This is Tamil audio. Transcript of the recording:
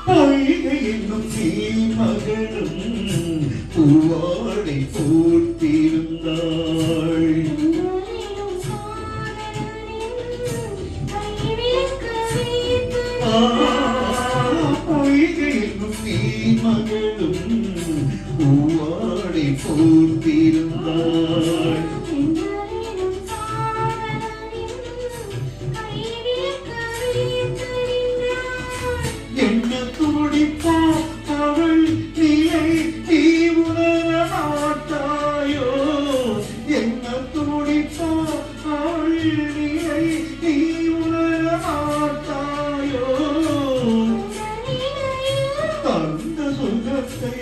பொய்கை என்னும் நீ மகளும் பூவாடை போட்டிருந்தாள். பொய்கை என்னும் நீ மகளும் பூவாடை போட்டிருந்தாள். என்ன துடிப்பா அவள் நிலை நீ உணர மாட்டாயோ? என்ன துடிப்பா அவள் நிலை நீ உணர மாட்டாயோ? தந்த சுகத்தை